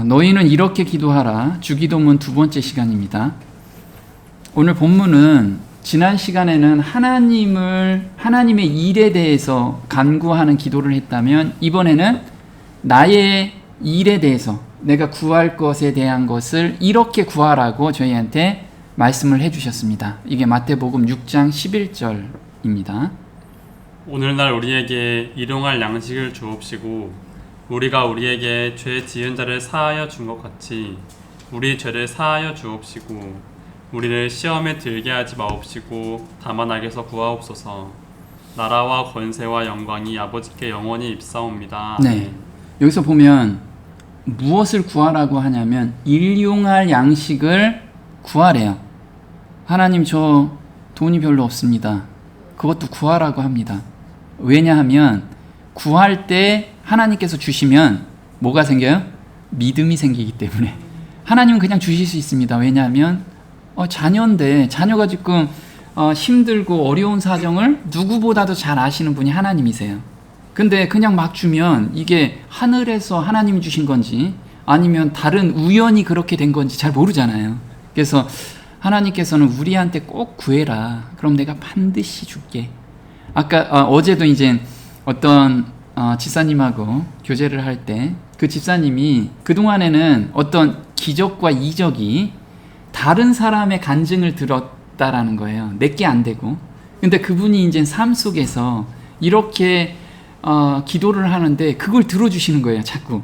너희는 이렇게 기도하라. 주기도문 두 번째 시간입니다. 오늘 본문은 지난 시간에는 하나님의 일에 대해서 간구하는 기도를 했다면, 이번에는 나의 일에 대해서, 내가 구할 것에 대한 것을 이렇게 구하라고 저희한테 말씀을 해주셨습니다. 이게 마태복음 6장 11절입니다. 오늘날 우리에게 일용할 양식을 주옵시고 우리가 우리에게 죄 지은 자를 사하여 준 것 같이 우리 죄를 사하여 주옵시고 우리를 시험에 들게 하지 마옵시고 다만 악에서 구하옵소서. 나라와 권세와 영광이 아버지께 영원히 입사옵니다. 네, 여기서 보면 무엇을 구하라고 하냐면 일용할 양식을 구하래요. 하나님, 저 돈이 별로 없습니다. 그것도 구하라고 합니다. 왜냐하면 구할 때 하나님께서 주시면 뭐가 생겨요? 믿음이 생기기 때문에. 하나님은 그냥 주실 수 있습니다. 왜냐하면 자녀인데, 자녀가 지금 힘들고 어려운 사정을 누구보다도 잘 아시는 분이 하나님이세요. 근데 그냥 막 주면 이게 하늘에서 하나님이 주신 건지 아니면 다른 우연히 그렇게 된 건지 잘 모르잖아요. 그래서 하나님께서는 우리한테 꼭 구해라. 그럼 내가 반드시 줄게. 아까 어제도 이제 어떤 집사님하고 교제를 할 때 그 집사님이 그동안에는 어떤 기적과 이적이 다른 사람의 간증을 들었다라는 거예요. 내게 안 되고. 근데 그분이 이제 삶 속에서 이렇게 기도를 하는데 그걸 들어주시는 거예요, 자꾸.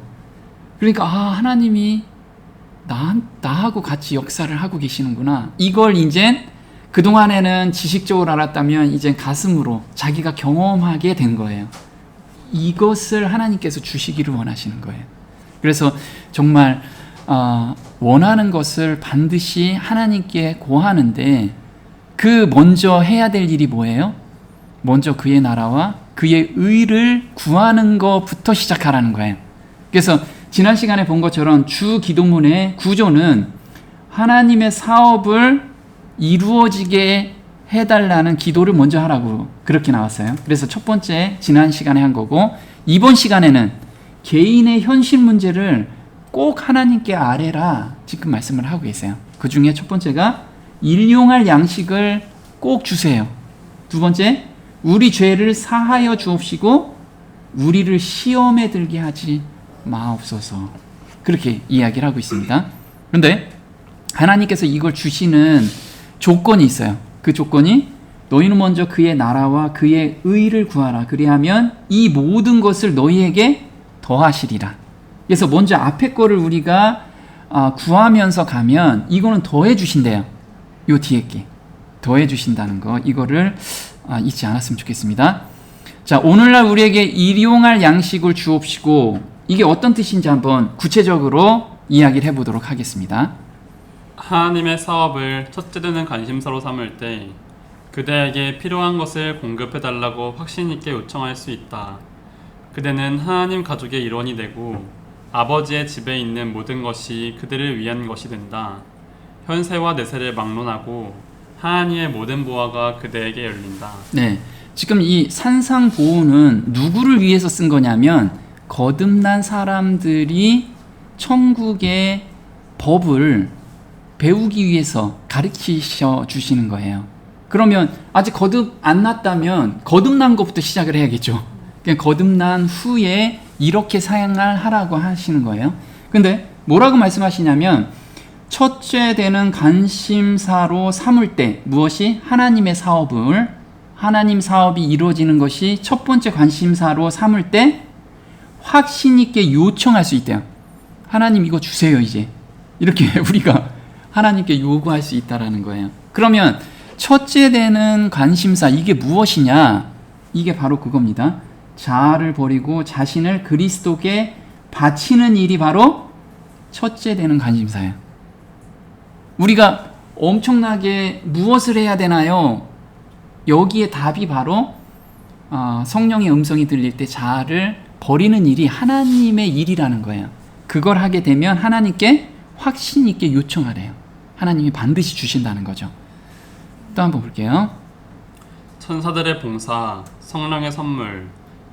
그러니까 하나님이 나하고 같이 역사를 하고 계시는구나. 이걸 이제 그동안에는 지식적으로 알았다면 이제 가슴으로 자기가 경험하게 된 거예요. 이것을 하나님께서 주시기를 원하시는 거예요. 그래서 정말 원하는 것을 반드시 하나님께 고하는데 그 먼저 해야 될 일이 뭐예요? 먼저 그의 나라와 그의 의를 구하는 것부터 시작하라는 거예요. 그래서 지난 시간에 본 것처럼 주 기도문의 구조는 하나님의 사업을 이루어지게 해달라는 기도를 먼저 하라고 그렇게 나왔어요. 그래서 첫 번째 지난 시간에 한 거고, 이번 시간에는 개인의 현실 문제를 꼭 하나님께 아뢰라 지금 말씀을 하고 계세요. 그 중에 첫 번째가 일용할 양식을 꼭 주세요. 두 번째, 우리 죄를 사하여 주옵시고 우리를 시험에 들게 하지 마옵소서. 그렇게 이야기를 하고 있습니다. 그런데 하나님께서 이걸 주시는 조건이 있어요. 그 조건이 너희는 먼저 그의 나라와 그의 의를 구하라. 그리하면 이 모든 것을 너희에게 더하시리라. 그래서 먼저 앞에 거를 우리가 구하면서 가면 이거는 더해 주신대요. 요 뒤에 게 더해 주신다는 거, 이거를 잊지 않았으면 좋겠습니다. 자, 오늘날 우리에게 일용할 양식을 주옵시고, 이게 어떤 뜻인지 한번 구체적으로 이야기를 해보도록 하겠습니다. 하나님의 사업을 첫째 되는 관심사로 삼을 때 그대에게 필요한 것을 공급해달라고 확신 있게 요청할 수 있다. 그대는 하나님 가족의 일원이 되고 아버지의 집에 있는 모든 것이 그들을 위한 것이 된다. 현세와 내세를 막론하고 하나님의 모든 보화가 그대에게 열린다. 네, 지금 이 산상보훈은 누구를 위해서 쓴 거냐면 거듭난 사람들이 천국의 법을 배우기 위해서 가르치셔 주시는 거예요. 그러면 아직 거듭 안 났다면 거듭난 것부터 시작을 해야겠죠. 그냥 거듭난 후에 이렇게 사용하라고 하시는 거예요. 근데 뭐라고 말씀하시냐면 첫째 되는 관심사로 삼을 때, 무엇이? 하나님의 사업을, 하나님 사업이 이루어지는 것이 첫 번째 관심사로 삼을 때 확신 있게 요청할 수 있대요. 하나님 이거 주세요 이제. 이렇게 우리가 하나님께 요구할 수 있다라는 거예요. 그러면 첫째 되는 관심사, 이게 무엇이냐? 이게 바로 그겁니다. 자아를 버리고 자신을 그리스도께 바치는 일이 바로 첫째 되는 관심사예요. 우리가 엄청나게 무엇을 해야 되나요? 여기에 답이 바로 성령의 음성이 들릴 때 자아를 버리는 일이 하나님의 일이라는 거예요. 그걸 하게 되면 하나님께 확신 있게 요청하래요. 하나님이 반드시 주신다는 거죠. 또 한번 볼게요. 천사들의 봉사, 성령의 선물,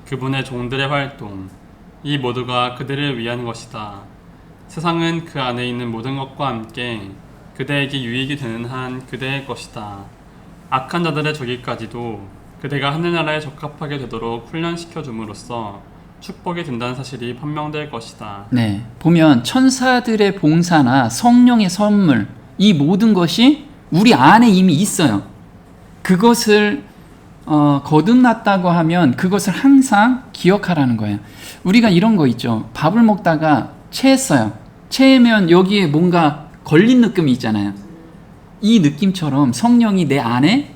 그분의 종들의 활동, 이 모두가 그들을 위한 것이다. 세상은 그 안에 있는 모든 것과 함께 그대에게 유익이 되는 한 그대의 것이다. 악한 자들의 저기까지도 그대가 하늘나라에 적합하게 되도록 훈련시켜 줌으로써 축복이 된다는 사실이 판명될 것이다. 네, 보면 천사들의 봉사나 성령의 선물, 이 모든 것이 우리 안에 이미 있어요. 그것을 거듭났다고 하면 그것을 항상 기억하라는 거예요. 우리가 이런 거 있죠. 밥을 먹다가 체했어요. 체하면 여기에 뭔가 걸린 느낌이 있잖아요. 이 느낌처럼 성령이 내 안에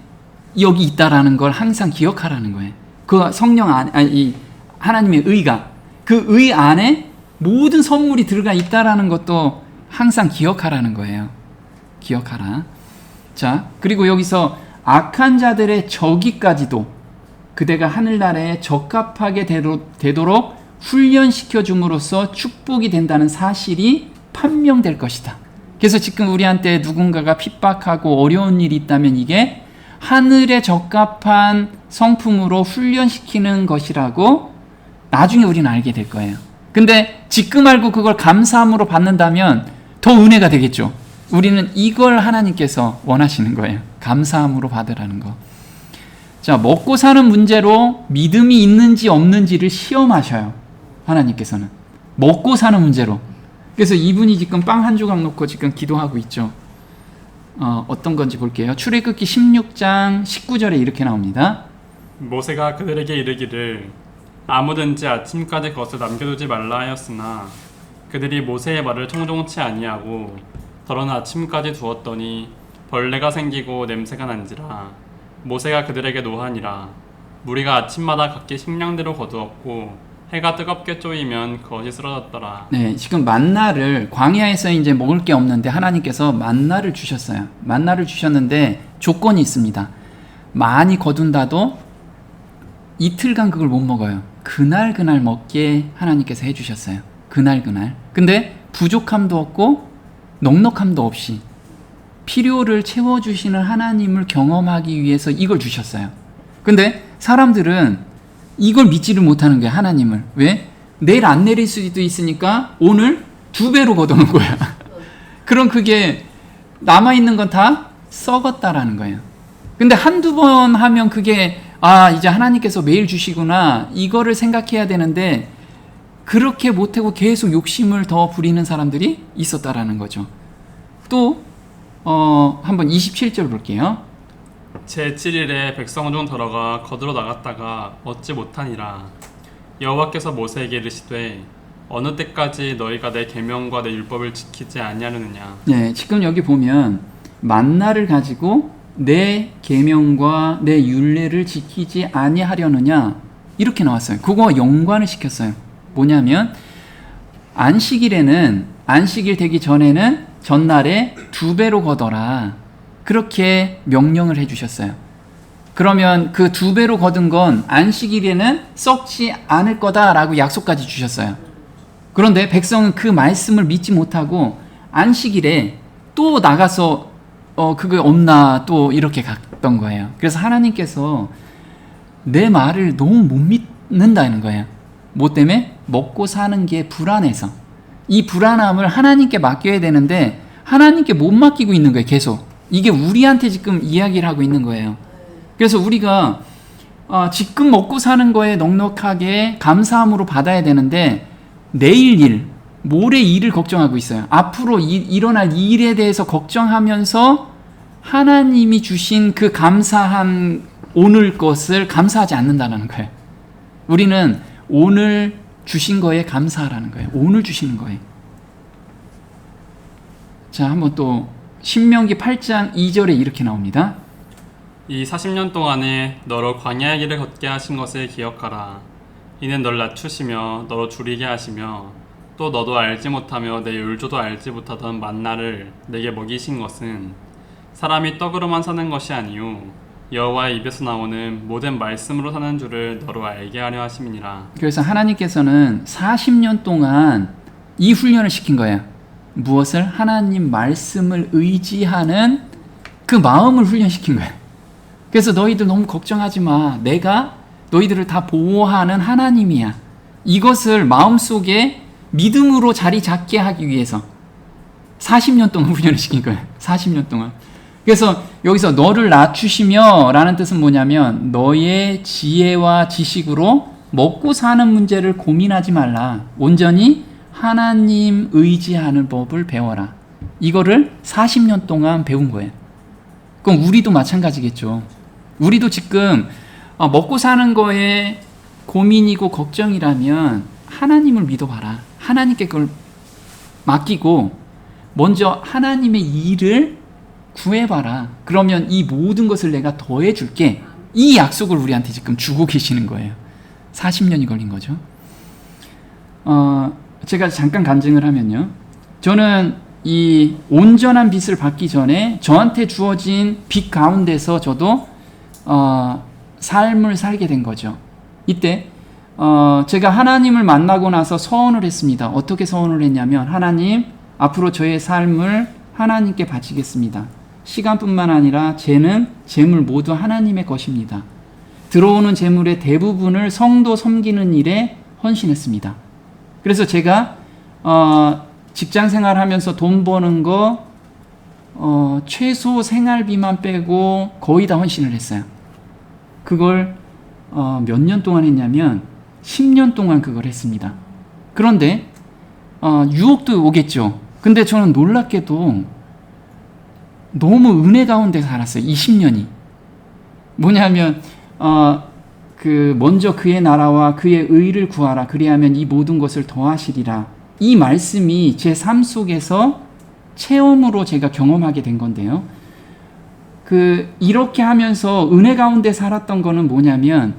여기 있다라는 걸 항상 기억하라는 거예요. 그 성령 안에, 이 하나님의 의가, 그 의 안에 모든 선물이 들어가 있다라는 것도 항상 기억하라는 거예요. 기억하라. 자, 그리고 여기서 악한 자들의 저기까지도 그대가 하늘나라에 적합하게 되도록 훈련시켜 줌으로써 축복이 된다는 사실이 판명될 것이다. 그래서 지금 우리한테 누군가가 핍박하고 어려운 일이 있다면 이게 하늘에 적합한 성품으로 훈련시키는 것이라고 나중에 우리는 알게 될 거예요. 근데 지금 알고 그걸 감사함으로 받는다면 더 은혜가 되겠죠. 우리는 이걸 하나님께서 원하시는 거예요. 감사함으로 받으라는 거. 자, 먹고 사는 문제로 믿음이 있는지 없는지를 시험하셔요. 하나님께서는. 먹고 사는 문제로. 그래서 이분이 지금 빵 한 조각 놓고 지금 기도하고 있죠. 어떤 건지 볼게요. 출애굽기 16장 19절에 이렇게 나옵니다. 모세가 그들에게 이르기를 아무든지 아침까지 것을 남겨두지 말라 하였으나 그들이 모세의 말을 청종치 아니하고 더러는 아침까지 두었더니 벌레가 생기고 냄새가 난지라. 모세가 그들에게 노하니라. 무리가 아침마다 각기 식량대로 거두었고 해가 뜨겁게 쪼이면 그것이 쓰러졌더라. 네, 지금 만나를 광야에서 이제 먹을 게 없는데 하나님께서 만나를 주셨어요. 만나를 주셨는데 조건이 있습니다. 많이 거둔다도 이틀간 그걸 못 먹어요. 그날 먹게 하나님께서 해주셨어요. 그날. 근데 부족함도 없고 넉넉함도 없이 필요를 채워주시는 하나님을 경험하기 위해서 이걸 주셨어요. 근데 사람들은 이걸 믿지를 못하는 거야, 하나님을. 왜? 내일 안 내릴 수도 있으니까 오늘 2배로 걷어놓은 거야. 그럼 그게 남아있는 건 다 썩었다라는 거예요. 근데 한두 번 하면 그게 이제 하나님께서 매일 주시구나, 이거를 생각해야 되는데 그렇게 못하고 계속 욕심을 더 부리는 사람들이 있었다라는 거죠. 또 한번 27절 볼게요. 제7일에 백성 중 더러가 거두러 나갔다가 얻지 못하니라. 여호와께서 모세에게 이르시되 어느 때까지 너희가 내 계명과 내 율법을 지키지 아니하느냐. 네, 지금 여기 보면 만나를 가지고 내 계명과 내 율례를 지키지 아니하려느냐 이렇게 나왔어요. 그거 연관을 시켰어요. 뭐냐면 안식일에는, 안식일 되기 전에는 전날에 2배로 거둬라, 그렇게 명령을 해주셨어요. 그러면 그 2배로 거둔 건 안식일에는 썩지 않을 거다라고 약속까지 주셨어요. 그런데 백성은 그 말씀을 믿지 못하고 안식일에 또 나가서 그게 없나 또 이렇게 갔던 거예요. 그래서 하나님께서 내 말을 너무 못 믿는다는 거예요. 뭐 때문에? 먹고 사는 게 불안해서. 이 불안함을 하나님께 맡겨야 되는데 하나님께 못 맡기고 있는 거예요, 계속. 이게 우리한테 지금 이야기를 하고 있는 거예요. 그래서 우리가 지금 먹고 사는 거에 넉넉하게 감사함으로 받아야 되는데 내일 일, 모레 일을 걱정하고 있어요. 앞으로 일어날 일에 대해서 걱정하면서 하나님이 주신 그 감사한 오늘 것을 감사하지 않는다는 거예요. 우리는 오늘 주신 거에 감사하라는 거예요. 오늘 주시는 거예요. 자, 한번 또 신명기 8장 2절에 이렇게 나옵니다. 이 40년 동안에 너로 광야의 길을 걷게 하신 것을 기억하라. 이는 너를 낮추시며 너로 줄이게 하시며 또 너도 알지 못하며 내 율조도 알지 못하던 만나를 내게 먹이신 것은 사람이 떡으로만 사는 것이 아니요 여호와의 입에서 나오는 모든 말씀으로 사는 줄을 너로 알게 하려 하심이니라. 그래서 하나님께서는 40년 동안 이 훈련을 시킨 거예요. 무엇을? 하나님 말씀을 의지하는 그 마음을 훈련시킨 거예요. 그래서 너희들 너무 걱정하지 마. 내가 너희들을 다 보호하는 하나님이야. 이것을 마음속에 믿음으로 자리 잡게 하기 위해서 40년 동안 훈련을 시킨 거예요. 40년 동안. 그래서 여기서 너를 낮추시며 라는 뜻은 뭐냐면 너의 지혜와 지식으로 먹고 사는 문제를 고민하지 말라. 온전히 하나님 의지하는 법을 배워라. 이거를 40년 동안 배운 거예요. 그럼 우리도 마찬가지겠죠. 우리도 지금 먹고 사는 거에 고민이고 걱정이라면 하나님을 믿어봐라. 하나님께 그걸 맡기고 먼저 하나님의 일을 구해봐라. 그러면 이 모든 것을 내가 더해줄게. 이 약속을 우리한테 지금 주고 계시는 거예요. 40년이 걸린 거죠. 제가 잠깐 간증을 하면요. 저는 이 온전한 빛을 받기 전에 저한테 주어진 빛 가운데서 저도 삶을 살게 된 거죠. 이때 제가 하나님을 만나고 나서 서원을 했습니다. 어떻게 서원을 했냐면 하나님, 앞으로 저의 삶을 하나님께 바치겠습니다. 시간뿐만 아니라 재물 모두 하나님의 것입니다. 들어오는 재물의 대부분을 성도 섬기는 일에 헌신했습니다. 그래서 제가 직장 생활하면서 돈 버는 거 최소 생활비만 빼고 거의 다 헌신을 했어요. 그걸 몇 년 동안 했냐면 10년 동안 그걸 했습니다. 그런데 유혹도 오겠죠. 근데 저는 놀랍게도 너무 은혜 가운데 살았어요. 20년이. 뭐냐면 먼저 그의 나라와 그의 의를 구하라. 그리하면 이 모든 것을 더하시리라. 이 말씀이 제 삶 속에서 체험으로 제가 경험하게 된 건데요. 이렇게 하면서 은혜 가운데 살았던 거는 뭐냐면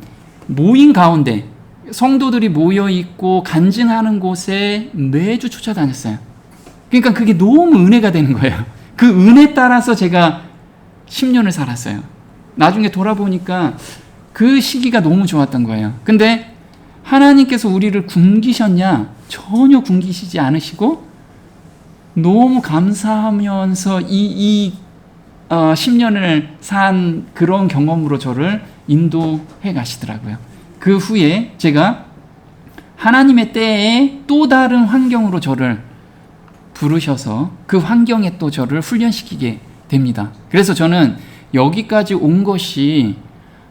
모임 가운데 성도들이 모여 있고 간증하는 곳에 매주 쫓아다녔어요. 그러니까 그게 너무 은혜가 되는 거예요. 그 은혜 따라서 제가 10년을 살았어요. 나중에 돌아보니까 그 시기가 너무 좋았던 거예요. 근데 하나님께서 우리를 굶기셨냐? 전혀 굶기시지 않으시고 너무 감사하면서 이 10년을 산 그런 경험으로 저를 인도해 가시더라고요. 그 후에 제가 하나님의 때에 또 다른 환경으로 저를 부르셔서 그 환경에 또 저를 훈련시키게 됩니다. 그래서 저는 여기까지 온 것이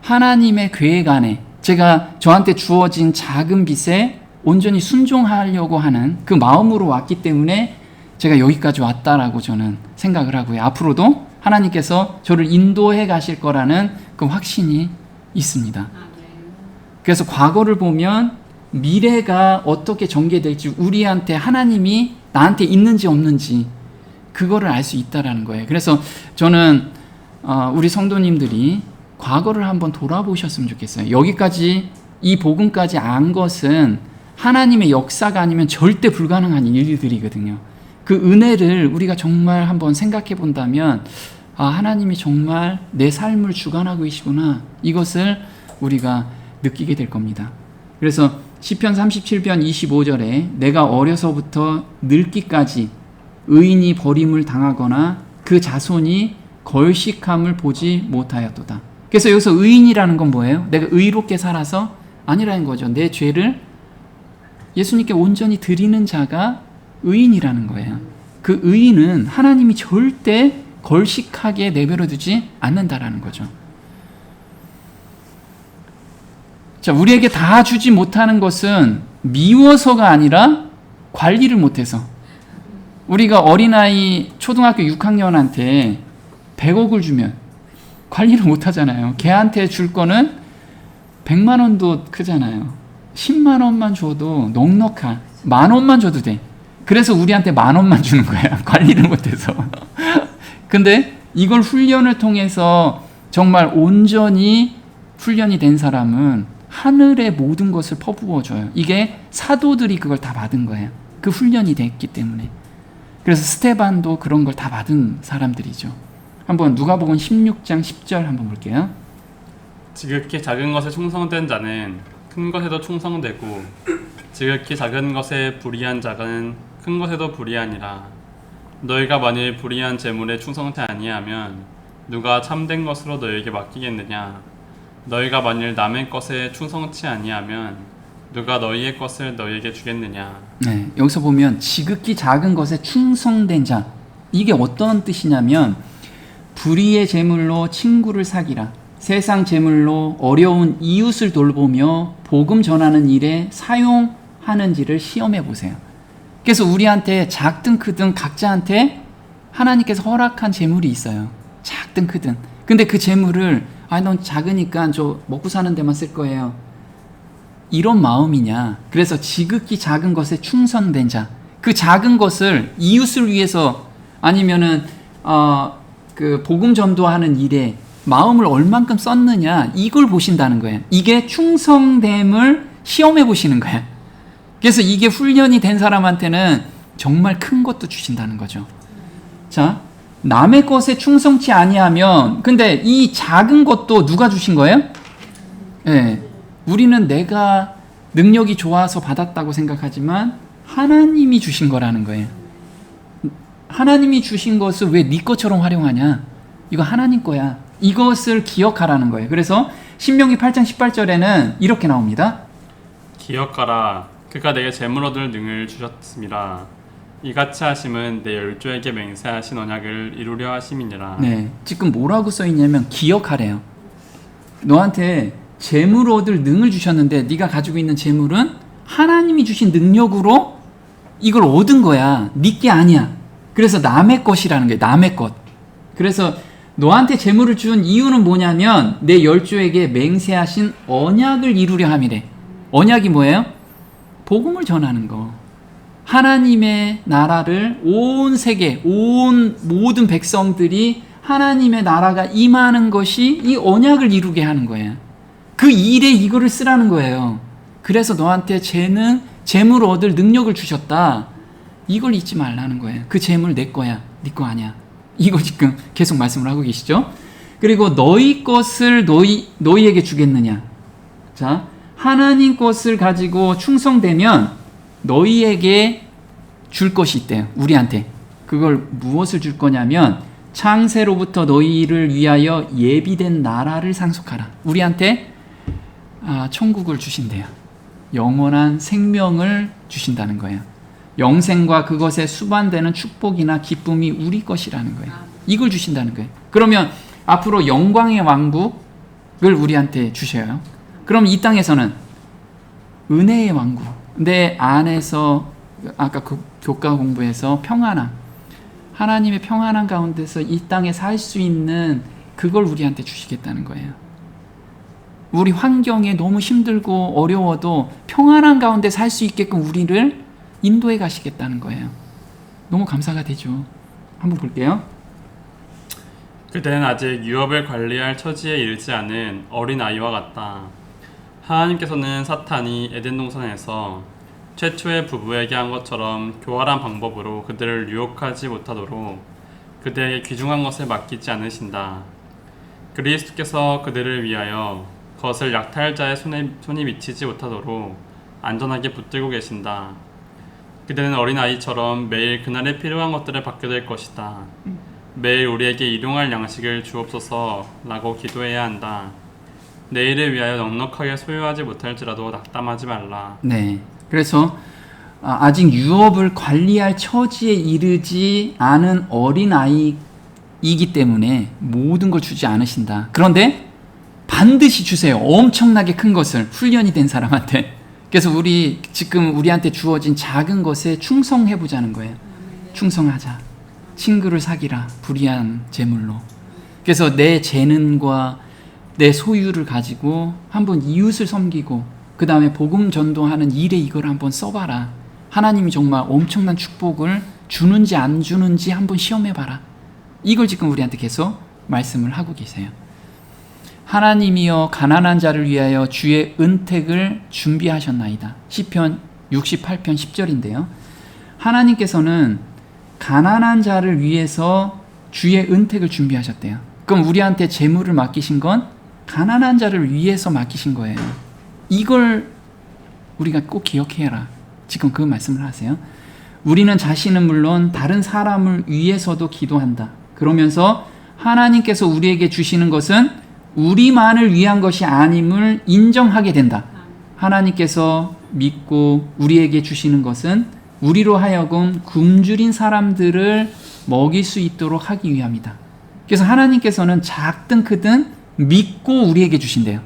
하나님의 계획 안에 제가 저한테 주어진 작은 빛에 온전히 순종하려고 하는 그 마음으로 왔기 때문에 제가 여기까지 왔다라고 저는 생각을 하고요. 앞으로도 하나님께서 저를 인도해 가실 거라는 그 확신이 있습니다. 그래서 과거를 보면 미래가 어떻게 전개될지 우리한테 하나님이 나한테 있는지 없는지 그거를 알 수 있다라는 거예요. 그래서 저는 우리 성도님들이 과거를 한번 돌아보셨으면 좋겠어요. 여기까지 이 복음까지 안 것은 하나님의 역사가 아니면 절대 불가능한 일들이거든요. 그 은혜를 우리가 정말 한번 생각해 본다면 하나님이 정말 내 삶을 주관하고 계시구나. 이것을 우리가 느끼게 될 겁니다. 그래서 시편 37편 25절에 내가 어려서부터 늙기까지 의인이 버림을 당하거나 그 자손이 걸식함을 보지 못하였도다. 그래서 여기서 의인이라는 건 뭐예요? 내가 의롭게 살아서 아니라는 거죠. 내 죄를 예수님께 온전히 드리는 자가 의인이라는 거예요. 그 의인은 하나님이 절대 걸식하게 내버려 두지 않는다라는 거죠. 자, 우리에게 다 주지 못하는 것은 미워서가 아니라 관리를 못해서. 우리가 어린아이 초등학교 6학년한테 100억을 주면 관리를 못하잖아요. 걔한테 줄 거는 100만 원도 크잖아요. 10만 원만 줘도 넉넉한 10,000원만 줘도 돼. 그래서 우리한테 10,000원만 주는 거야. 관리를 못해서. 근데 이걸 훈련을 통해서 정말 온전히 훈련이 된 사람은 하늘의 모든 것을 퍼부어줘요. 이게 사도들이 그걸 다 받은 거예요. 그 훈련이 됐기 때문에. 그래서 스테반도 그런 걸 다 받은 사람들이죠. 한번 누가복음 16장 10절 한번 볼게요. 지극히 작은 것에 충성된 자는 큰 것에도 충성되고 지극히 작은 것에 불의한 자는 큰 것에도 불의하니라. 너희가 만일 불의한 재물에 충성치 아니하면 누가 참된 것으로 너희에게 맡기겠느냐. 너희가 만일 남의 것에 충성치 아니하면 누가 너희의 것을 너희에게 주겠느냐. 네, 여기서 보면 지극히 작은 것에 충성된 자, 이게 어떤 뜻이냐면 불의의 재물로 친구를 사귀라, 세상 재물로 어려운 이웃을 돌보며 복음 전하는 일에 사용하는지를 시험해 보세요. 그래서 우리한테 작든 크든 각자한테 하나님께서 허락한 재물이 있어요. 작든 크든. 근데 그 재물을 넌 작으니까 저 먹고 사는 데만 쓸 거예요, 이런 마음이냐? 그래서 지극히 작은 것에 충성된 자, 그 작은 것을 이웃을 위해서 아니면은 그 복음 전도하는 일에 마음을 얼만큼 썼느냐, 이걸 보신다는 거예요. 이게 충성됨을 시험해 보시는 거예요. 그래서 이게 훈련이 된 사람한테는 정말 큰 것도 주신다는 거죠. 자, 남의 것에 충성치 아니하면, 근데 이 작은 것도 누가 주신 거예요? 네, 우리는 내가 능력이 좋아서 받았다고 생각하지만 하나님이 주신 거라는 거예요. 하나님이 주신 것을 왜 네 것처럼 활용하냐? 이거 하나님 거야. 이것을 기억하라는 거예요. 그래서 신명기 8장 18절에는 이렇게 나옵니다. 기억하라. 그가 내게 재물 얻을 능을 주셨습니다. 이같이 하심은 내 열조에게 맹세하신 언약을 이루려 하심이니라. 네, 지금 뭐라고 써 있냐면 기억하래요. 너한테 재물 얻을 능을 주셨는데 네가 가지고 있는 재물은 하나님이 주신 능력으로 이걸 얻은 거야. 네 게 아니야. 그래서 남의 것이라는 거예요. 남의 것. 그래서 너한테 재물을 준 이유는 뭐냐면 내 열조에게 맹세하신 언약을 이루려 함이래. 언약이 뭐예요? 복음을 전하는 거. 하나님의 나라를 온 세계, 온 모든 백성들이 하나님의 나라가 임하는 것이 이 언약을 이루게 하는 거예요. 그 일에 이거를 쓰라는 거예요. 그래서 너한테 재물 얻을 능력을 주셨다. 이걸 잊지 말라는 거예요. 그 재물 내 거야. 네 거 아니야. 이거 지금 계속 말씀을 하고 계시죠? 그리고 너희 것을 너희에게 주겠느냐. 자, 하나님 것을 가지고 충성되면 너희에게 줄 것이 있대요. 우리한테. 그걸 무엇을 줄 거냐면 창세로부터 너희를 위하여 예비된 나라를 상속하라. 우리한테 천국을 주신대요. 영원한 생명을 주신다는 거예요. 영생과 그것에 수반되는 축복이나 기쁨이 우리 것이라는 거예요. 이걸 주신다는 거예요. 그러면 앞으로 영광의 왕국을 우리한테 주셔요. 그럼 이 땅에서는 은혜의 왕국, 내 안에서 아까 그 교과 공부에서 평안함, 하나님의 평안함 가운데서 이 땅에 살 수 있는 그걸 우리한테 주시겠다는 거예요. 우리 환경에 너무 힘들고 어려워도 평안한 가운데 살 수 있게끔 우리를 인도해 가시겠다는 거예요. 너무 감사가 되죠. 한번 볼게요. 그대는 아직 유업을 관리할 처지에 이르지 않은 어린 아이와 같다. 하나님께서는 사탄이 에덴 동산에서 최초의 부부에게 한 것처럼 교활한 방법으로 그들을 유혹하지 못하도록 그대에게 귀중한 것을 맡기지 않으신다. 그리스도께서 그들을 위하여 그것을 약탈자의 손이 미치지 못하도록 안전하게 붙들고 계신다. 그대는 어린아이처럼 매일 그날에 필요한 것들을 받게 될 것이다. 매일 우리에게 일용할 양식을 주옵소서 라고 기도해야 한다. 내일을 위하여 넉넉하게 소유하지 못할지라도 낙담하지 말라. 네, 그래서 아직 유업을 관리할 처지에 이르지 않은 어린아이이기 때문에 모든 걸 주지 않으신다. 그런데 반드시 주세요. 엄청나게 큰 것을, 훈련이 된 사람한테. 그래서 지금 우리한테 주어진 작은 것에 충성해보자는 거예요. 충성하자. 친구를 사귀라. 불의한 재물로. 그래서 내 재능과 내 소유를 가지고 한번 이웃을 섬기고 그 다음에 복음 전도하는 일에 이걸 한번 써봐라. 하나님이 정말 엄청난 축복을 주는지 안 주는지 한번 시험해봐라. 이걸 지금 우리한테 계속 말씀을 하고 계세요. 하나님이여 가난한 자를 위하여 주의 은택을 준비하셨나이다. 시편 68편 10절인데요. 하나님께서는 가난한 자를 위해서 주의 은택을 준비하셨대요. 그럼 우리한테 재물을 맡기신 건 가난한 자를 위해서 맡기신 거예요. 이걸 우리가 꼭 기억해라. 지금 그 말씀을 하세요. 우리는 자신은 물론 다른 사람을 위해서도 기도한다. 그러면서 하나님께서 우리에게 주시는 것은 우리만을 위한 것이 아님을 인정하게 된다. 하나님께서 믿고 우리에게 주시는 것은 우리로 하여금 굶주린 사람들을 먹일 수 있도록 하기 위함이다. 그래서 하나님께서는 작든 크든 믿고 우리에게 주신대요.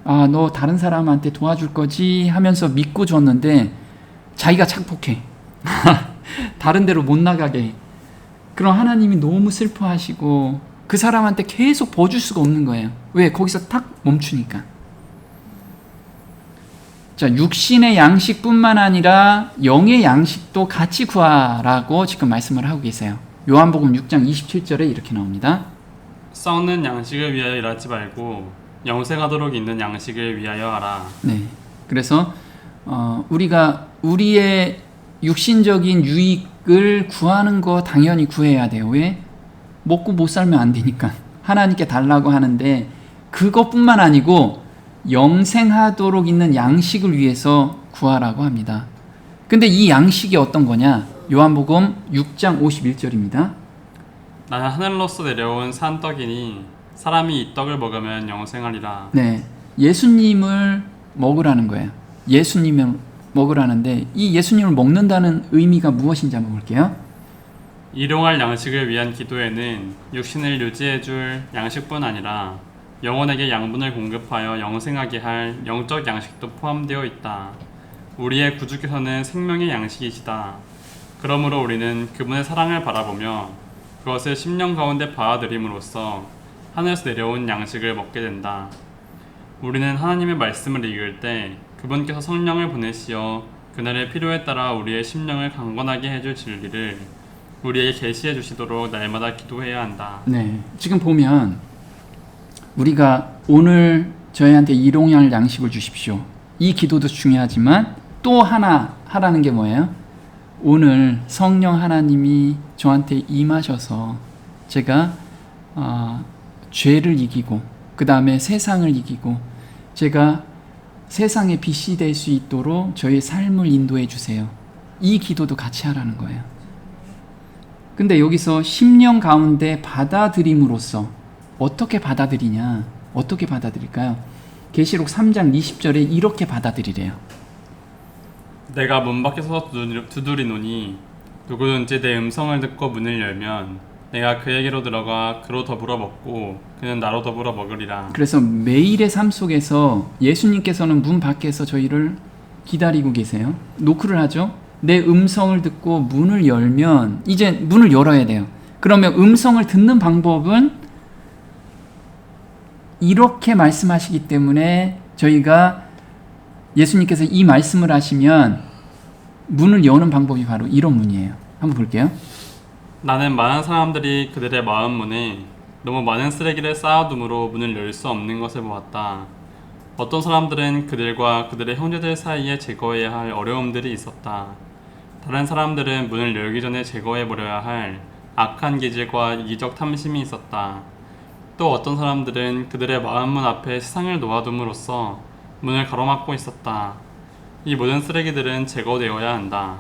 아, 너 다른 사람한테 도와줄 거지 하면서 믿고 줬는데 자기가 착복해. 다른 데로 못 나가게 해. 그럼 하나님이 너무 슬퍼하시고 그 사람한테 계속 버줄 수가 없는 거예요. 왜? 거기서 탁 멈추니까. 자, 육신의 양식뿐만 아니라 영의 양식도 같이 구하라고 지금 말씀을 하고 계세요. 요한복음 6장 27절에 이렇게 나옵니다. 썩는 양식을 위하여 일하지 말고 영생하도록 있는 양식을 위하여 하라. 네. 그래서 우리가 우리의 육신적인 유익을 구하는 거 당연히 구해야 돼요. 왜? 먹고 못 살면 안 되니까. 하나님께 달라고 하는데 그것뿐만 아니고 영생하도록 있는 양식을 위해서 구하라고 합니다. 근데 이 양식이 어떤 거냐? 요한복음 6장 51절입니다. 나는 하늘로서 내려온 산 떡이니 사람이 이 떡을 먹으면 영생하리라. 네, 예수님을 먹으라는 거예요. 예수님을 먹으라는데 이 예수님을 먹는다는 의미가 무엇인지 한번 볼게요. 일용할 양식을 위한 기도에는 육신을 유지해줄 양식뿐 아니라 영혼에게 양분을 공급하여 영생하게 할 영적 양식도 포함되어 있다. 우리의 구주께서는 생명의 양식이시다. 그러므로 우리는 그분의 사랑을 바라보며 그것을 심령 가운데 받아들임으로써 하늘에서 내려온 양식을 먹게 된다. 우리는 하나님의 말씀을 읽을 때 그분께서 성령을 보내시어 그날의 필요에 따라 우리의 심령을 강건하게 해줄 진리를 우리에게 계시해 주시도록 날마다 기도해야 한다. 네, 지금 보면 우리가 오늘 저희한테 일용할 양식을 주십시오. 이 기도도 중요하지만 또 하나 하라는 게 뭐예요? 오늘 성령 하나님이 저한테 임하셔서 제가 죄를 이기고 그 다음에 세상을 이기고 제가 세상의 빛이 될 수 있도록 저의 삶을 인도해 주세요. 이 기도도 같이 하라는 거예요. 근데 여기서 심령 가운데 받아들임으로써 어떻게 받아들이냐? 어떻게 받아들일까요? 계시록 3장 20절에 이렇게 받아들이래요. 내가 문 밖에서 두드리노니 누구든지 내 음성을 듣고 문을 열면 내가 그에게로 들어가 그로 더불어 먹고 그는 나로 더불어 먹으리라. 그래서 매일의 삶 속에서 예수님께서는 문 밖에서 저희를 기다리고 계세요. 노크를 하죠. 내 음성을 듣고 문을 열면 이제 문을 열어야 돼요. 그러면 음성을 듣는 방법은 이렇게 말씀하시기 때문에 저희가 예수님께서 이 말씀을 하시면 문을 여는 방법이 바로 이런 문이에요. 한번 볼게요. 나는 많은 사람들이 그들의 마음 문에 너무 많은 쓰레기를 쌓아둠으로 문을 열 수 없는 것을 보았다. 어떤 사람들은 그들과 그들의 형제들 사이에 제거해야 할 어려움들이 있었다. 다른 사람들은 문을 열기 전에 제거해버려야 할 악한 기질과 이기적 탐심이 있었다. 또 어떤 사람들은 그들의 마음문 앞에 세상을 놓아둠으로써 문을 가로막고 있었다. 이 모든 쓰레기들은 제거되어야 한다.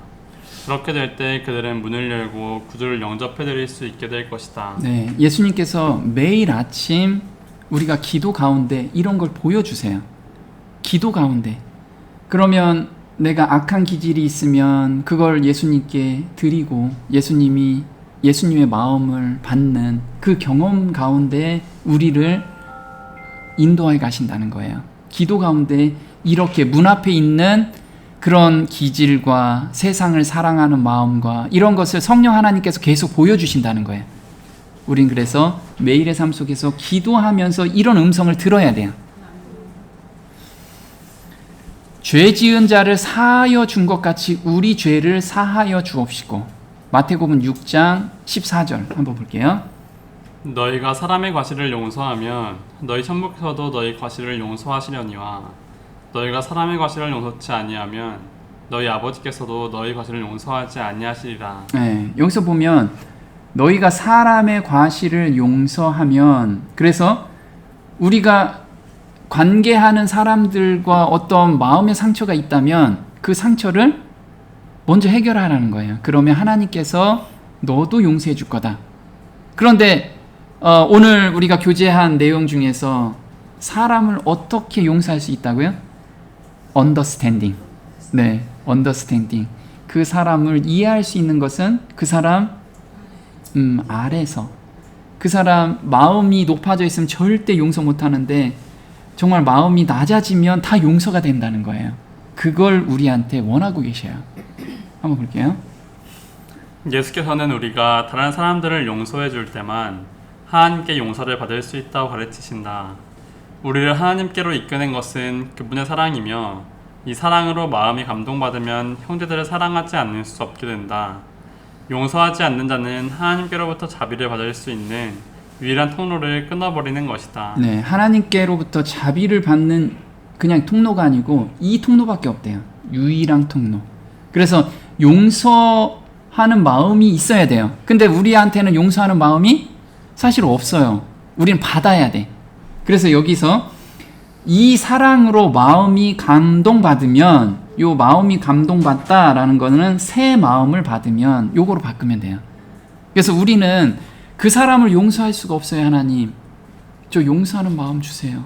그렇게 될 때 그들은 문을 열고 구주를 영접해드릴 수 있게 될 것이다. 네, 예수님께서 매일 아침 우리가 기도 가운데 이런 걸 보여주세요. 기도 가운데. 그러면 내가 악한 기질이 있으면 그걸 예수님께 드리고 예수님의 마음을 받는 그 경험 가운데 우리를 인도해 가신다는 거예요. 기도 가운데 이렇게 문 앞에 있는 그런 기질과 세상을 사랑하는 마음과 이런 것을 성령 하나님께서 계속 보여주신다는 거예요. 우린 그래서 매일의 삶 속에서 기도하면서 이런 음성을 들어야 돼요. 죄 지은 자를 사하여 준 것 같이 우리 죄를 사하여 주옵시고. 마태복음 6장 14절 한번 볼게요. 너희가 사람의 과실을 용서하면 너희 천부께서도 너희 과실을 용서하시려니와 너희가 사람의 과실을 용서치 아니하면 너희 아버지께서도 너희 과실을 용서하지 아니하시리라. 네, 여기서 보면 너희가 사람의 과실을 용서하면, 그래서 우리가 관계하는 사람들과 어떤 마음의 상처가 있다면 그 상처를 먼저 해결하라는 거예요. 그러면 하나님께서 너도 용서해 줄 거다. 그런데 오늘 우리가 교제한 내용 중에서 사람을 어떻게 용서할 수 있다고요? understanding. 네, understanding. 그 사람을 이해할 수 있는 것은 그 사람 아래서. 그 사람 마음이 높아져 있으면 절대 용서 못 하는데 정말 마음이 낮아지면 다 용서가 된다는 거예요. 그걸 우리한테 원하고 계셔요. 한번 볼게요. 예수께서는 우리가 다른 사람들을 용서해 줄 때만 하나님께 용서를 받을 수 있다고 가르치신다. 우리를 하나님께로 이끄는 것은 그분의 사랑이며 이 사랑으로 마음이 감동받으면 형제들을 사랑하지 않을 수 없게 된다. 용서하지 않는 자는 하나님께로부터 자비를 받을 수 있는 유일한 통로를 끊어버리는 것이다. 네, 하나님께로부터 자비를 받는 그냥 통로가 아니고 이 통로밖에 없대요. 유일한 통로. 그래서 용서하는 마음이 있어야 돼요. 근데 우리한테는 용서하는 마음이 사실 없어요. 우리는 받아야 돼. 그래서 여기서 이 사랑으로 마음이 감동받으면, 요 마음이 감동받다라는 거는 새 마음을 받으면 요거로 바꾸면 돼요. 그래서 우리는 그 사람을 용서할 수가 없어요. 하나님, 저 용서하는 마음 주세요.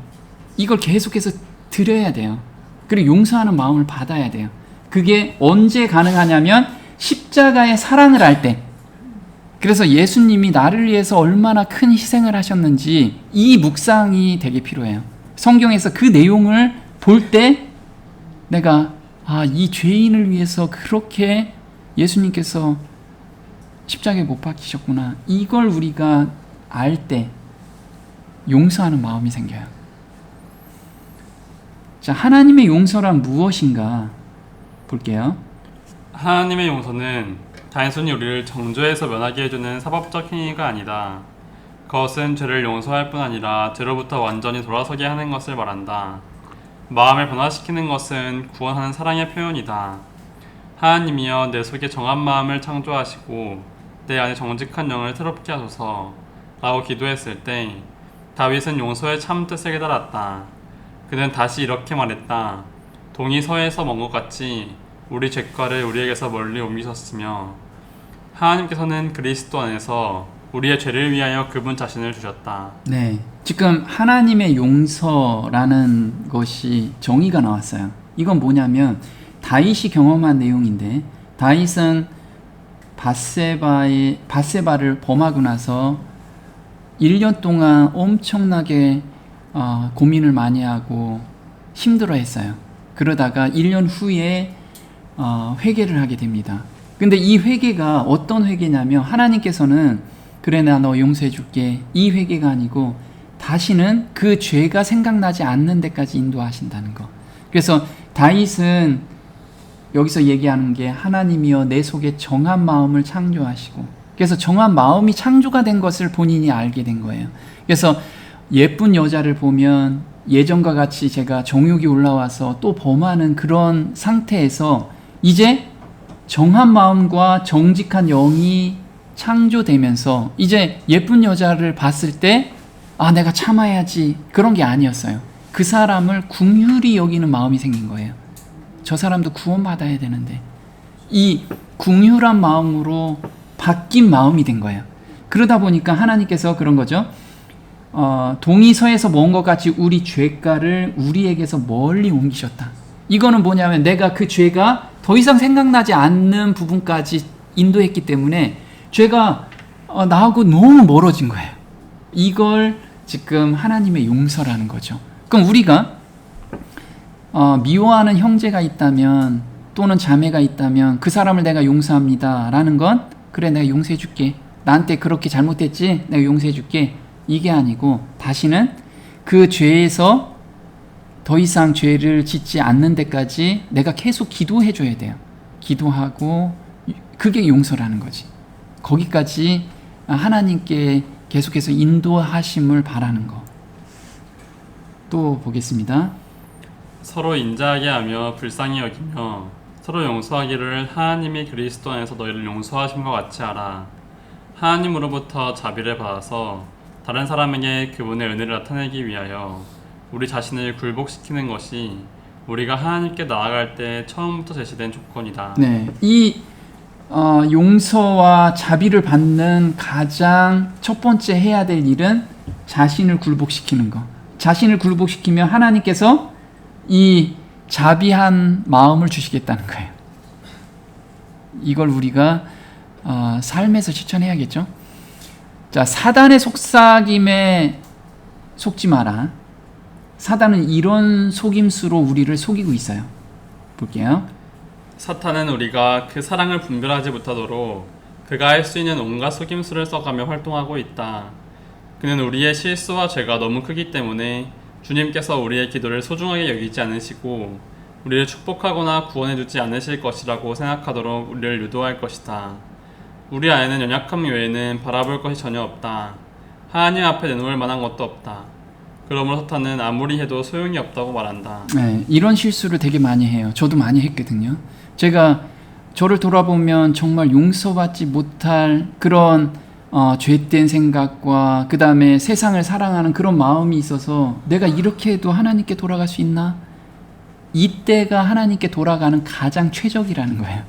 이걸 계속해서 드려야 돼요. 그리고 용서하는 마음을 받아야 돼요. 그게 언제 가능하냐면 십자가의 사랑을 알 때. 그래서 예수님이 나를 위해서 얼마나 큰 희생을 하셨는지 이 묵상이 되게 필요해요. 성경에서 그 내용을 볼 때 내가 이 죄인을 위해서 그렇게 예수님께서 십자가에 못 박히셨구나. 이걸 우리가 알 때 용서하는 마음이 생겨요. 자, 하나님의 용서란 무엇인가 볼게요. 하나님의 용서는 단순히 우리를 정죄에서 면하게 해주는 사법적 행위가 아니다. 그것은 죄를 용서할 뿐 아니라 죄로부터 완전히 돌아서게 하는 것을 말한다. 마음을 변화시키는 것은 구원하는 사랑의 표현이다. 하나님이여 내 속에 정한 마음을 창조하시고 내 안에 정직한 영을 새롭게 하소서 라고 기도했을 때 다윗은 용서의 참 뜻을 깨달았다. 그는 다시 이렇게 말했다. 동이 서에서 먼 것 같이 우리 죄과를 우리에게서 멀리 옮기셨으며 하나님께서는 그리스도 안에서 우리의 죄를 위하여 그분 자신을 주셨다. 네, 지금 하나님의 용서라는 것이 정의가 나왔어요. 이건 뭐냐면 다윗이 경험한 내용인데, 다윗은 밧세바를 범하고 나서 1년 동안 엄청나게 고민을 많이 하고 힘들어했어요. 그러다가 1년 후에 회개를 하게 됩니다. 근데 이 회개가 어떤 회개냐면 하나님께서는 그래 나 너 용서해 줄게, 이 회개가 아니고 다시는 그 죄가 생각나지 않는 데까지 인도하신다는 거. 그래서 다윗은 여기서 얘기하는 게 하나님이여 내 속에 정한 마음을 창조하시고, 그래서 정한 마음이 창조가 된 것을 본인이 알게 된 거예요. 그래서 예쁜 여자를 보면 예전과 같이 제가 정욕이 올라와서 또 범하는 그런 상태에서 이제 정한 마음과 정직한 영이 창조되면서 이제 예쁜 여자를 봤을 때 내가 참아야지, 그런 게 아니었어요. 그 사람을 긍휼히 여기는 마음이 생긴 거예요. 저 사람도 구원받아야 되는데, 이 긍휼한 마음으로 바뀐 마음이 된 거예요. 그러다 보니까 하나님께서 그런 거죠. 동이 서에서 먼 것 같이 우리 죄가를 우리에게서 멀리 옮기셨다. 이거는 뭐냐면 내가 그 죄가 더 이상 생각나지 않는 부분까지 인도했기 때문에 죄가 나하고 너무 멀어진 거예요. 이걸 지금 하나님의 용서라는 거죠. 그럼 우리가 미워하는 형제가 있다면 또는 자매가 있다면 그 사람을 내가 용서합니다 라는 건, 그래 내가 용서해 줄게, 나한테 그렇게 잘못했지 내가 용서해 줄게, 이게 아니고 다시는 그 죄에서 더 이상 죄를 짓지 않는 데까지 내가 계속 기도해 줘야 돼요. 기도하고, 그게 용서라는 거지. 거기까지 하나님께 계속해서 인도하심을 바라는 거. 또 보겠습니다. 서로 인자하게 하며 불쌍히 여기며 서로 용서하기를 하나님이 그리스도 안에서 너희를 용서하신 것 같이 하라. 하나님으로부터 자비를 받아서 다른 사람에게 그분의 은혜를 나타내기 위하여 우리 자신을 굴복시키는 것이 우리가 하나님께 나아갈 때 처음부터 제시된 조건이다. 네, 이 용서와 자비를 받는 가장 첫 번째 해야 될 일은 자신을 굴복시키는 거. 자신을 굴복시키면 하나님께서 이 자비한 마음을 주시겠다는 거예요. 이걸 우리가 삶에서 실천해야겠죠. 자, 사단의 속삭임에 속지 마라. 사단은 이런 속임수로 우리를 속이고 있어요. 볼게요. 사탄은 우리가 그 사랑을 분별하지 못하도록 그가 할 수 있는 온갖 속임수를 써가며 활동하고 있다. 그는 우리의 실수와 죄가 너무 크기 때문에 주님께서 우리의 기도를 소중하게 여기지 않으시고 우리를 축복하거나 구원해주지 않으실 것이라고 생각하도록 우리를 유도할 것이다. 우리 안에는 연약함 외에는 바라볼 것이 전혀 없다. 하나님 앞에 내놓을 만한 것도 없다. 그러므로 사탄은 아무리 해도 소용이 없다고 말한다. 네, 이런 실수를 되게 많이 해요. 저도 많이 했거든요. 제가 저를 돌아보면 정말 용서받지 못할 그런 죄된 생각과 그 다음에 세상을 사랑하는 그런 마음이 있어서 내가 이렇게 해도 하나님께 돌아갈 수 있나? 이때가 하나님께 돌아가는 가장 최적이라는 거예요.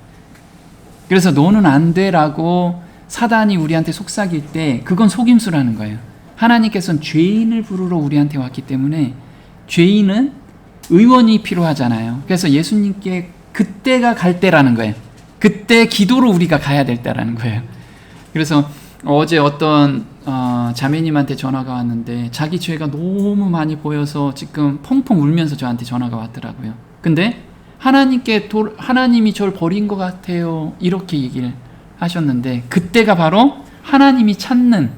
그래서 너는 안 돼라고 사단이 우리한테 속삭일 때 그건 속임수라는 거예요. 하나님께서는 죄인을 부르러 우리한테 왔기 때문에 죄인은 의원이 필요하잖아요. 그래서 예수님께 그때가 갈 때라는 거예요. 그때 기도로 우리가 가야 될 때라는 거예요. 그래서 어제 어떤 자매님한테 전화가 왔는데 자기 죄가 너무 많이 보여서 지금 펑펑 울면서 저한테 전화가 왔더라고요. 근데 하나님이 저를 버린 것 같아요. 이렇게 얘기를 하셨는데 그때가 바로 하나님이 찾는,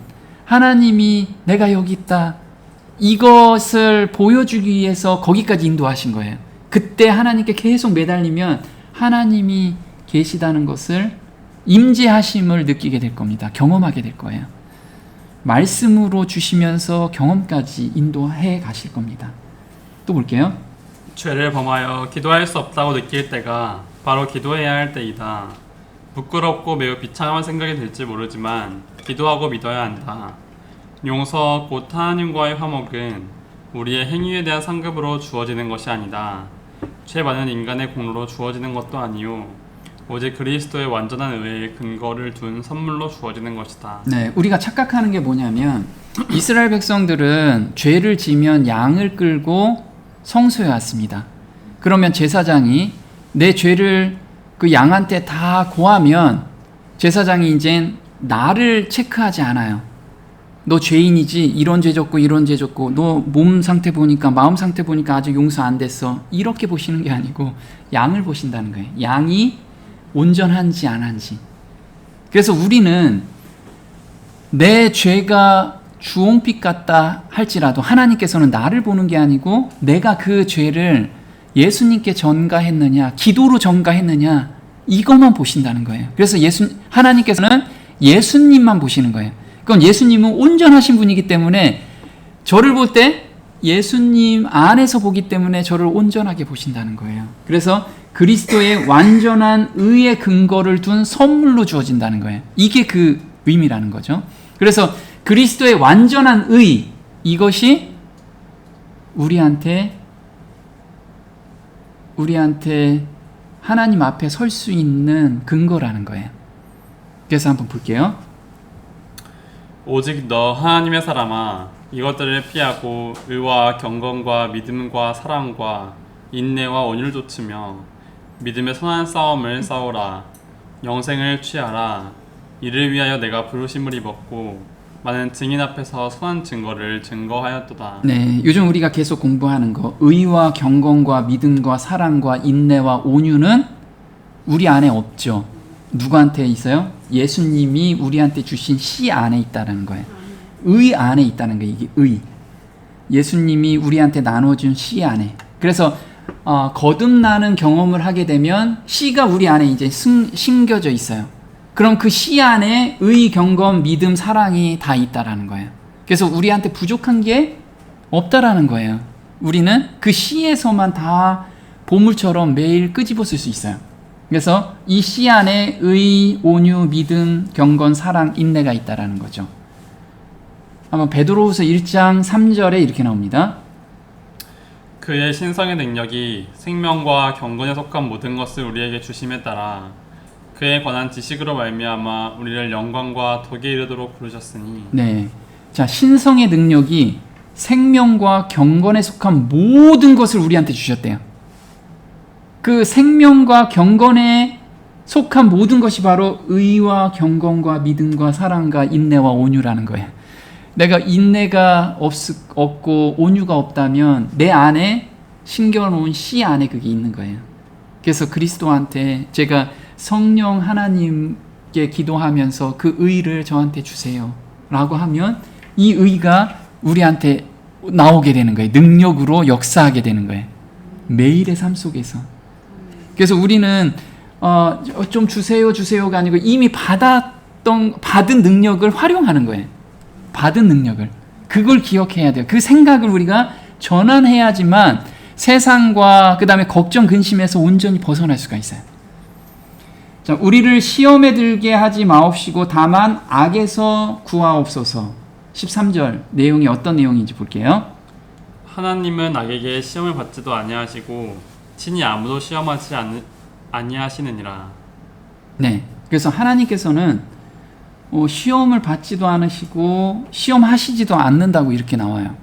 하나님이 내가 여기 있다, 이것을 보여주기 위해서 거기까지 인도하신 거예요. 그때 하나님께 계속 매달리면 하나님이 계시다는 것을, 임재하심을 느끼게 될 겁니다. 경험하게 될 거예요. 말씀으로 주시면서 경험까지 인도해 가실 겁니다. 또 볼게요. 죄를 범하여 기도할 수 없다고 느낄 때가 바로 기도해야 할 때이다. 부끄럽고 매우 비참한 생각이 들지 모르지만 기도하고 믿어야 한다. 용서 곧 하나님과의 화목은 우리의 행위에 대한 상급으로 주어지는 것이 아니다. 죄 많은 인간의 공로로 주어지는 것도 아니요, 오직 그리스도의 완전한 의의 근거를 둔 선물로 주어지는 것이다. 네, 우리가 착각하는 게 뭐냐면 이스라엘 백성들은 죄를 지면 양을 끌고 성소에 왔습니다. 그러면 제사장이 내 죄를 그 양한테 다 고하면 제사장이 이제 나를 체크하지 않아요. 너 죄인이지, 이런 죄 졌고 이런 죄 졌고, 너 몸 상태 보니까, 마음 상태 보니까 아직 용서 안 됐어, 이렇게 보시는 게 아니고 양을 보신다는 거예요. 양이 온전한지 안 한지. 그래서 우리는 내 죄가 주홍빛 같다 할지라도 하나님께서는 나를 보는 게 아니고 내가 그 죄를 예수님께 전가했느냐, 기도로 전가했느냐, 이것만 보신다는 거예요. 그래서 하나님께서는 예수님만 보시는 거예요. 그건 예수님은 온전하신 분이기 때문에 저를 볼 때 예수님 안에서 보기 때문에 저를 온전하게 보신다는 거예요. 그래서 그리스도의 완전한 의의 근거를 둔 선물로 주어진다는 거예요. 이게 그 의미라는 거죠. 그래서 그리스도의 완전한 의, 이것이 우리한테 하나님 앞에 설 수 있는 근거라는 거예요. 그래서 한번 볼게요. 오직 너 하나님의 사람아, 이것들을 피하고 의와 경건과 믿음과 사랑과 인내와 온유를 좇으며 믿음의 선한 싸움을 싸우라. 영생을 취하라. 이를 위하여 내가 부르심을 입었고 많은 증인 앞에서 선한 증거를 증거하였도다. 네, 요즘 우리가 계속 공부하는 거, 의와 경건과 믿음과 사랑과 인내와 온유는 우리 안에 없죠. 누구한테 있어요? 예수님이 우리한테 주신 씨 안에 있다는 거예요. 의 안에 있다는 거예요. 이게 의. 예수님이 우리한테 나눠준 씨 안에. 그래서 거듭나는 경험을 하게 되면 씨가 우리 안에 이제 심겨져 있어요. 그럼 그 씨 안에 의, 경건, 믿음, 사랑이 다 있다라는 거예요. 그래서 우리한테 부족한 게 없다라는 거예요. 우리는 그 씨에서만 다 보물처럼 매일 끄집어쓸 수 있어요. 그래서 이 씨 안에 의, 온유, 믿음, 경건, 사랑, 인내가 있다라는 거죠. 한번 베드로후서 1장 3절에 이렇게 나옵니다. 그의 신성의 능력이 생명과 경건에 속한 모든 것을 우리에게 주심에 따라 그에 관한 지식으로 말미암아 우리를 영광과 덕에 이르도록 부르셨으니. 네, 자, 신성의 능력이 생명과 경건에 속한 모든 것을 우리한테 주셨대요. 그 생명과 경건에 속한 모든 것이 바로 의와 경건과 믿음과 사랑과 인내와 온유라는 거예요. 내가 인내가 없고 온유가 없다면 내 안에 심겨놓은 씨 안에 그게 있는 거예요. 그래서 그리스도한테 제가 성령 하나님께 기도하면서 그 의를 저한테 주세요 라고 하면 이 의가 우리한테 나오게 되는 거예요. 능력으로 역사하게 되는 거예요. 매일의 삶 속에서. 그래서 우리는 좀 주세요가 아니고 이미 받은 능력을 활용하는 거예요. 받은 능력을. 그걸 기억해야 돼요. 그 생각을 우리가 전환해야지만 세상과 그 다음에 걱정, 근심에서 온전히 벗어날 수가 있어요. 자, 우리를 시험에 들게 하지 마옵시고 다만 악에서 구하옵소서. 13절 내용이 어떤 내용인지 볼게요. 하나님은 악에게 시험을 받지도 아니하시고 친히 아무도 시험하지 아니하시느니라. 네, 그래서 하나님께서는 시험을 받지도 않으시고 시험하시지도 않는다고 이렇게 나와요.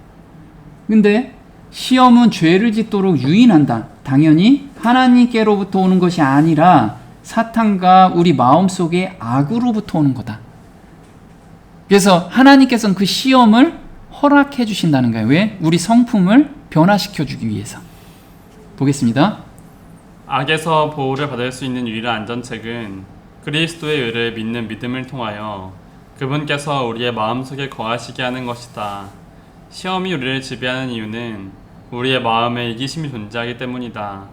근데 시험은 죄를 짓도록 유인한다. 당연히 하나님께로부터 오는 것이 아니라 사탄과 우리 마음속의 악으로부터 오는 거다. 그래서 하나님께서는 그 시험을 허락해 주신다는 거예요. 왜? 우리 성품을 변화시켜 주기 위해서. 보겠습니다. 악에서 보호를 받을 수 있는 유일한 안전책은 그리스도의 의를 믿는 믿음을 통하여 그분께서 우리의 마음속에 거하시게 하는 것이다. 시험이 우리를 지배하는 이유는 우리의 마음에 이기심이 존재하기 때문이다.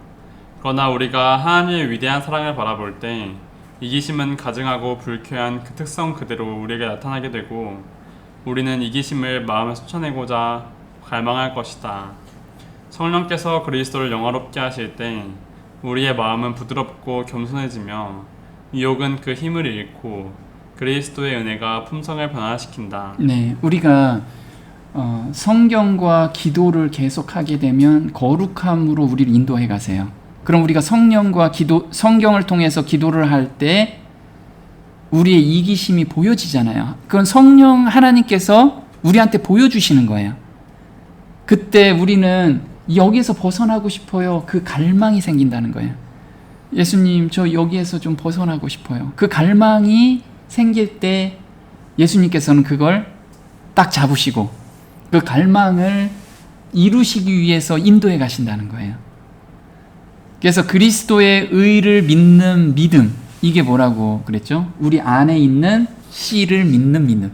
그러나 우리가 하나님의 위대한 사랑을 바라볼 때 이기심은 가증하고 불쾌한 그 특성 그대로 우리에게 나타나게 되고 우리는 이기심을 마음에 쫓아내고자 갈망할 것이다. 성령께서 그리스도를 영화롭게 하실 때 우리의 마음은 부드럽고 겸손해지며 유혹은 그 힘을 잃고 그리스도의 은혜가 품성을 변화시킨다. 네, 우리가 성경과 기도를 계속하게 되면 거룩함으로 우리를 인도해 가세요. 그럼 우리가 성경을 통해서 기도를 할 때 우리의 이기심이 보여지잖아요. 그건 성령 하나님께서 우리한테 보여주시는 거예요. 그때 우리는 여기에서 벗어나고 싶어요. 그 갈망이 생긴다는 거예요. 예수님, 저 여기에서 좀 벗어나고 싶어요. 그 갈망이 생길 때 예수님께서는 그걸 딱 잡으시고 그 갈망을 이루시기 위해서 인도해 가신다는 거예요. 그래서 그리스도의 의를 믿는 믿음, 이게 뭐라고 그랬죠? 우리 안에 있는 씨를 믿는 믿음.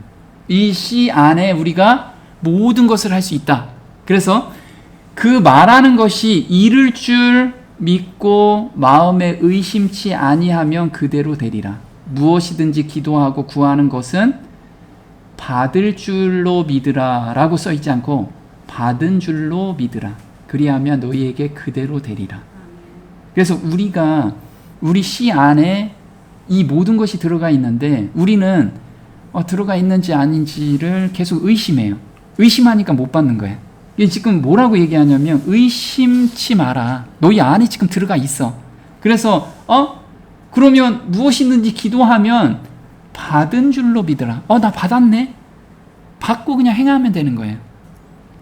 이 씨 안에 우리가 모든 것을 할 수 있다. 그래서 그 말하는 것이 이를 줄 믿고 마음에 의심치 아니하면 그대로 되리라. 무엇이든지 기도하고 구하는 것은 받을 줄로 믿으라 라고 써있지 않고 받은 줄로 믿으라. 그리하면 너희에게 그대로 되리라. 그래서 우리가 우리 씨 안에 이 모든 것이 들어가 있는데 우리는 들어가 있는지 아닌지를 계속 의심해요. 의심하니까 못 받는 거예요. 이게 지금 뭐라고 얘기하냐면 의심치 마라. 너희 안에 지금 들어가 있어. 그래서 그러면 무엇이든지 기도하면 받은 줄로 믿으라. 나 받았네. 받고 그냥 행하면 되는 거예요.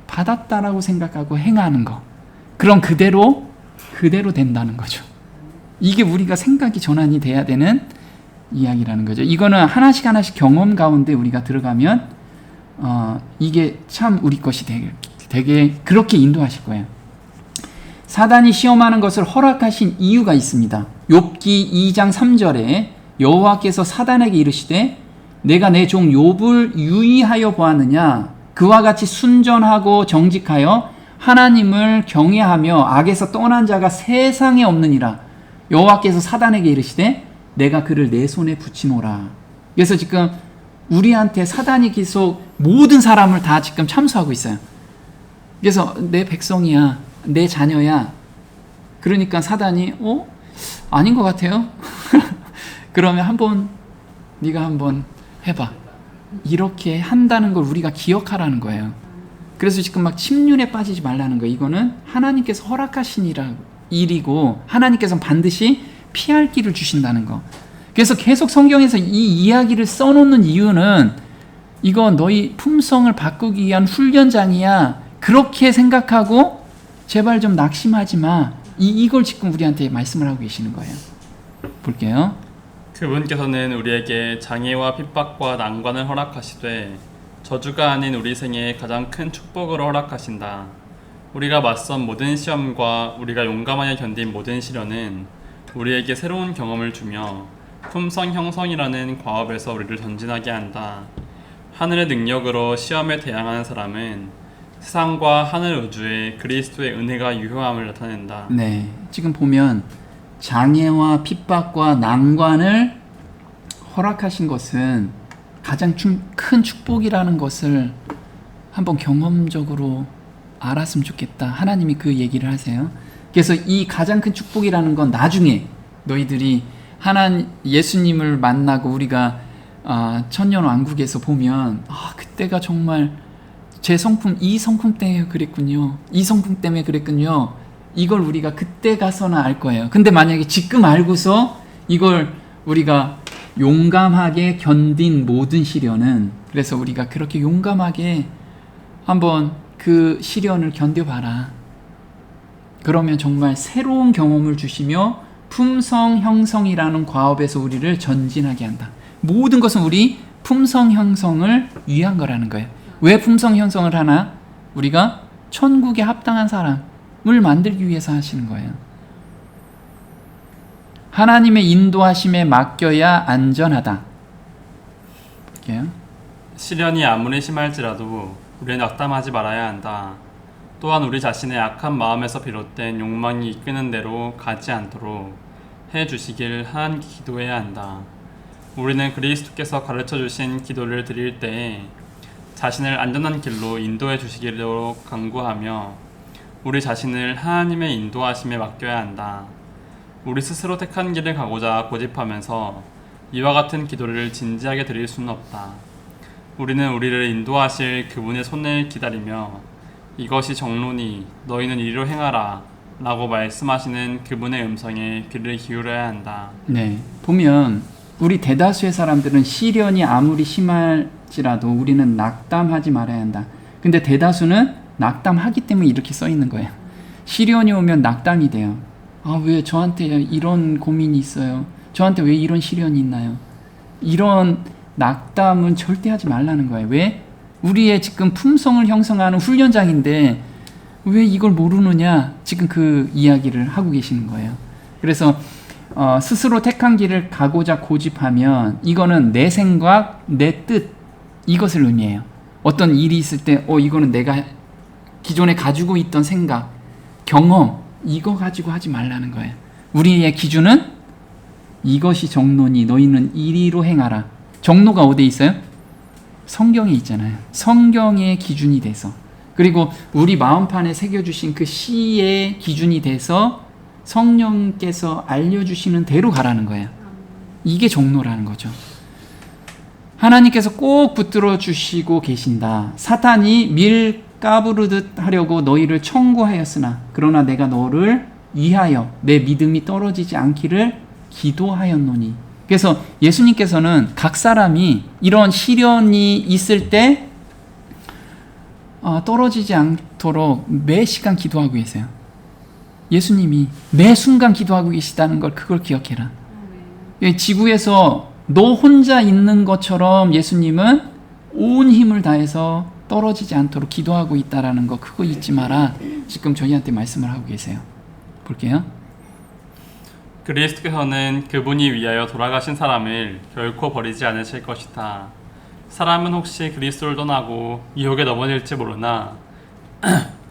받았다라고 생각하고 행하는 거. 그럼 그대로 된다는 거죠. 이게 우리가 생각이 전환이 돼야 되는 이야기라는 거죠. 이거는 하나씩 경험 가운데 우리가 들어가면 이게 참 우리 것이 되게 그렇게 인도하실 거예요. 사단이 시험하는 것을 허락하신 이유가 있습니다. 욥기 2장 3절에 여호와께서 사단에게 이르시되 내가 내 종 욥을 유의하여 보았느냐 그와 같이 순전하고 정직하여 하나님을 경외하며 악에서 떠난 자가 세상에 없느니라. 여호와께서 사단에게 이르시되 내가 그를 내 손에 붙이노라. 그래서 지금 우리한테 사단이 계속 모든 사람을 다 지금 참수하고 있어요. 그래서 내 백성이야, 내 자녀야. 그러니까 사단이 아닌 것 같아요. 그러면 네가 한번 해봐. 이렇게 한다는 걸 우리가 기억하라는 거예요. 그래서 지금 막 침륜에 빠지지 말라는 거예요. 이거는 하나님께서 허락하신 일이고 하나님께서는 반드시 피할 길을 주신다는 거. 그래서 계속 성경에서 이 이야기를 써놓는 이유는 이거 너희 품성을 바꾸기 위한 훈련장이야. 그렇게 생각하고 제발 좀 낙심하지 마. 이걸 지금 우리한테 말씀을 하고 계시는 거예요. 볼게요. 그분께서는 우리에게 장애와 핍박과 난관을 허락하시되 저주가 아닌 우리 생에 가장 큰 축복을 허락하신다. 우리가 맞선 모든 시험과 우리가 용감하게 견딘 모든 시련은 우리에게 새로운 경험을 주며 품성 형성이라는 과업에서 우리를 전진하게 한다. 하늘의 능력으로 시험에 대항하는 사람은 세상과 하늘 우주에 그리스도의 은혜가 유효함을 나타낸다. 네, 지금 보면 장애와 핍박과 난관을 허락하신 것은 가장 큰 축복이라는 것을 한번 경험적으로 알았으면 좋겠다. 하나님이 그 얘기를 하세요. 그래서 이 가장 큰 축복이라는 건 나중에 너희들이 예수님을 만나고 우리가 천년왕국에서 보면 그때가 정말 제 성품, 이 성품 때문에 그랬군요. 이 성품 때문에 그랬군요. 이걸 우리가 그때 가서는 알 거예요. 근데 만약에 지금 알고서 이걸 우리가 용감하게 견딘 모든 시련은, 그래서 우리가 그렇게 용감하게 한번 그 시련을 견뎌봐라. 그러면 정말 새로운 경험을 주시며 품성 형성이라는 과업에서 우리를 전진하게 한다. 모든 것은 우리 품성 형성을 위한 거라는 거예요. 왜 품성 형성을 하나? 우리가 천국에 합당한 사람을 만들기 위해서 하시는 거예요. 하나님의 인도하심에 맡겨야 안전하다. 볼게요. 시련이 아무리 심할지라도 우리는 낙담하지 말아야 한다. 또한 우리 자신의 악한 마음에서 비롯된 욕망이 이끄는 대로 가지 않도록 해주시길 하나님께 기도해야 한다. 우리는 그리스도께서 가르쳐주신 기도를 드릴 때에 자신을 안전한 길로 인도해 주시기로 간구하며 우리 자신을 하나님의 인도하심에 맡겨야 한다. 우리 스스로 택한 길을 가고자 고집하면서 이와 같은 기도를 진지하게 드릴 수는 없다. 우리는 우리를 인도하실 그분의 손을 기다리며 이것이 정로니 너희는 이리로 행하라 라고 말씀하시는 그분의 음성에 귀를 기울여야 한다. 네, 보면 우리 대다수의 사람들은 시련이 아무리 심할지라도 우리는 낙담하지 말아야 한다. 근데 대다수는 낙담하기 때문에 이렇게 써 있는 거예요. 시련이 오면 낙담이 돼요. 왜 저한테 이런 고민이 있어요? 저한테 왜 이런 시련이 있나요? 이런 낙담은 절대 하지 말라는 거예요. 왜? 우리의 지금 품성을 형성하는 훈련장인데 왜 이걸 모르느냐? 지금 그 이야기를 하고 계시는 거예요. 그래서 스스로 택한 길을 가고자 고집하면 이거는 내 생각, 내 뜻, 이것을 의미해요. 어떤 일이 있을 때 이거는 내가 기존에 가지고 있던 생각, 경험, 이거 가지고 하지 말라는 거예요. 우리의 기준은 이것이 정로니 너희는 이리로 행하라. 정로가 어디에 있어요? 성경에 있잖아요. 성경의 기준이 돼서, 그리고 우리 마음판에 새겨주신 그 시의 기준이 돼서 성령께서 알려주시는 대로 가라는 거예요. 이게 정로라는 거죠. 하나님께서 꼭 붙들어 주시고 계신다. 사탄이 밀 까부르듯 하려고 너희를 청구하였으나 그러나 내가 너를 위하여 내 믿음이 떨어지지 않기를 기도하였노니. 그래서 예수님께서는 각 사람이 이런 시련이 있을 때 떨어지지 않도록 매 시간 기도하고 계세요. 예수님이 매 순간 기도하고 계시다는 걸, 그걸 기억해라. 지구에서 너 혼자 있는 것처럼 예수님은 온 힘을 다해서 떨어지지 않도록 기도하고 있다라는 거, 그거 잊지 마라. 지금 저희한테 말씀을 하고 계세요. 볼게요. 그리스도께서는 그분이 위하여 돌아가신 사람을 결코 버리지 않으실 것이다. 사람은 혹시 그리스도를 떠나고 유혹에 넘어질지 모르나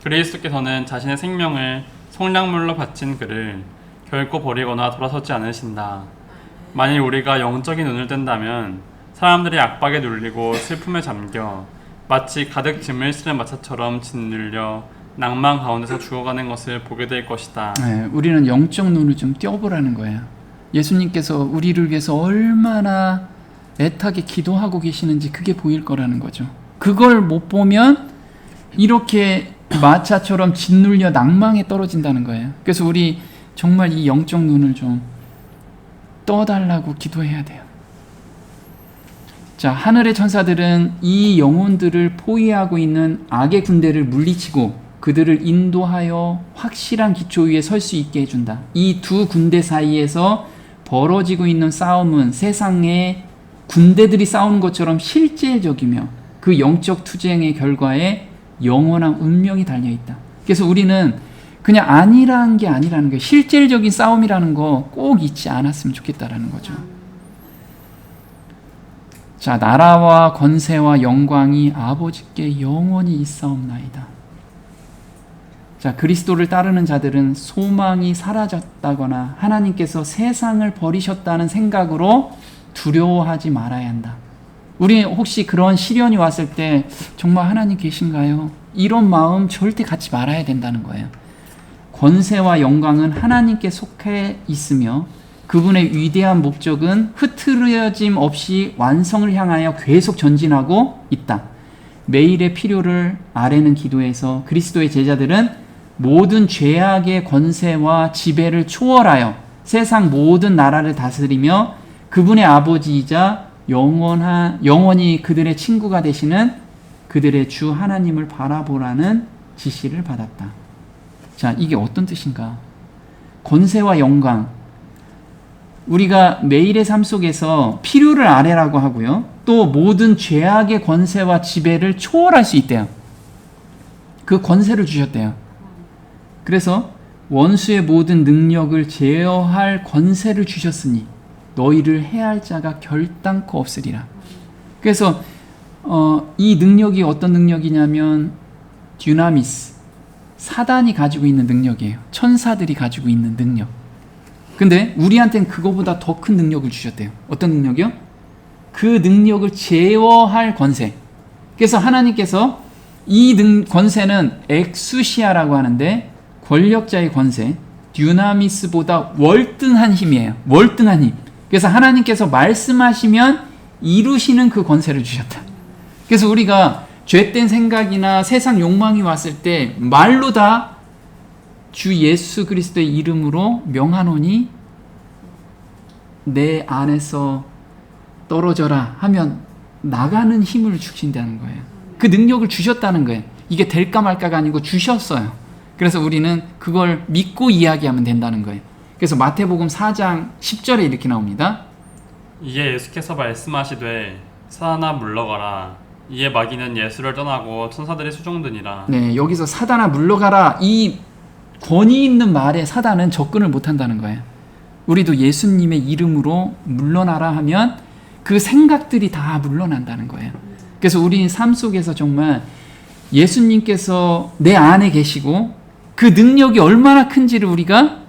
그리스도께서는 자신의 생명을 속량물로 바친 그를 결코 버리거나 돌아서지 않으신다. 만일 우리가 영적인 눈을 뜬다면 사람들이 압박에 눌리고 슬픔에 잠겨 마치 가득 짐을 실은 마차처럼 짓눌려 낭만 가운데서 죽어가는 것을 보게 될 것이다. 네, 우리는 영적 눈을 좀 띄워보라는 거예요. 예수님께서 우리를 위해서 얼마나 애타게 기도하고 계시는지 그게 보일 거라는 거죠. 그걸 못 보면 이렇게 마차처럼 짓눌려 낭망에 떨어진다는 거예요. 그래서 우리 정말 이 영적 눈을 좀 떠달라고 기도해야 돼요. 자, 하늘의 천사들은 이 영혼들을 포위하고 있는 악의 군대를 물리치고 그들을 인도하여 확실한 기초 위에 설 수 있게 해준다. 이 두 군대 사이에서 벌어지고 있는 싸움은 세상의 군대들이 싸우는 것처럼 실제적이며 그 영적 투쟁의 결과에 영원한 운명이 달려있다. 그래서 우리는 그냥 아니라는 게 아니라는 거예요. 실질적인 싸움이라는 거 꼭 잊지 않았으면 좋겠다라는 거죠. 자, 나라와 권세와 영광이 아버지께 영원히 있사옵나이다. 자, 그리스도를 따르는 자들은 소망이 사라졌다거나 하나님께서 세상을 버리셨다는 생각으로 두려워하지 말아야 한다. 우리 혹시 그런 시련이 왔을 때 정말 하나님 계신가요? 이런 마음 절대 갖지 말아야 된다는 거예요. 권세와 영광은 하나님께 속해 있으며 그분의 위대한 목적은 흐트러짐 없이 완성을 향하여 계속 전진하고 있다. 매일의 필요를 아뢰는 기도에서 그리스도의 제자들은 모든 죄악의 권세와 지배를 초월하여 세상 모든 나라를 다스리며 그분의 아버지이자 영원히 그들의 친구가 되시는 그들의 주 하나님을 바라보라는 지시를 받았다. 자, 이게 어떤 뜻인가? 권세와 영광. 우리가 매일의 삶 속에서 필요를 아뢰라고 하고요. 또 모든 죄악의 권세와 지배를 초월할 수 있대요. 그 권세를 주셨대요. 그래서 원수의 모든 능력을 제어할 권세를 주셨으니 너희를 해할 자가 결단코 없으리라. 그래서 이 능력이 어떤 능력이냐면 듀나미스, 사단이 가지고 있는 능력이에요. 천사들이 가지고 있는 능력. 근데 우리한테는 그거보다 더 큰 능력을 주셨대요. 어떤 능력이요? 그 능력을 제어할 권세. 그래서 하나님께서 이 권세는 엑수시아라고 하는데 권력자의 권세, 듀나미스보다 월등한 힘이에요. 월등한 힘. 그래서 하나님께서 말씀하시면 이루시는 그 권세를 주셨다. 그래서 우리가 죄된 생각이나 세상 욕망이 왔을 때 말로 다 주 예수 그리스도의 이름으로 명하노니 내 안에서 떨어져라 하면 나가는 힘을 주신다는 거예요. 그 능력을 주셨다는 거예요. 이게 될까 말까가 아니고 주셨어요. 그래서 우리는 그걸 믿고 이야기하면 된다는 거예요. 그래서 마태복음 4장 10절에 이렇게 나옵니다. 이에 예수께서 말씀하시되 사단아 물러가라. 이에 마귀는 예수를 떠나고 천사들의 수종드니라. 네, 여기서 사단아 물러가라, 이 권위 있는 말에 사단은 접근을 못한다는 거예요. 우리도 예수님의 이름으로 물러나라 하면 그 생각들이 다 물러난다는 거예요. 그래서 우리 삶 속에서 정말 예수님께서 내 안에 계시고 그 능력이 얼마나 큰지를 우리가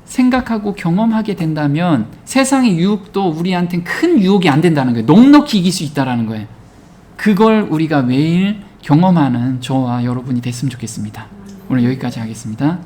생각하고 경험하게 된다면 세상의 유혹도 우리한테는 큰 유혹이 안 된다는 거예요. 넉넉히 이길 수 있다는 거예요. 그걸 우리가 매일 경험하는 저와 여러분이 됐으면 좋겠습니다. 오늘 여기까지 하겠습니다.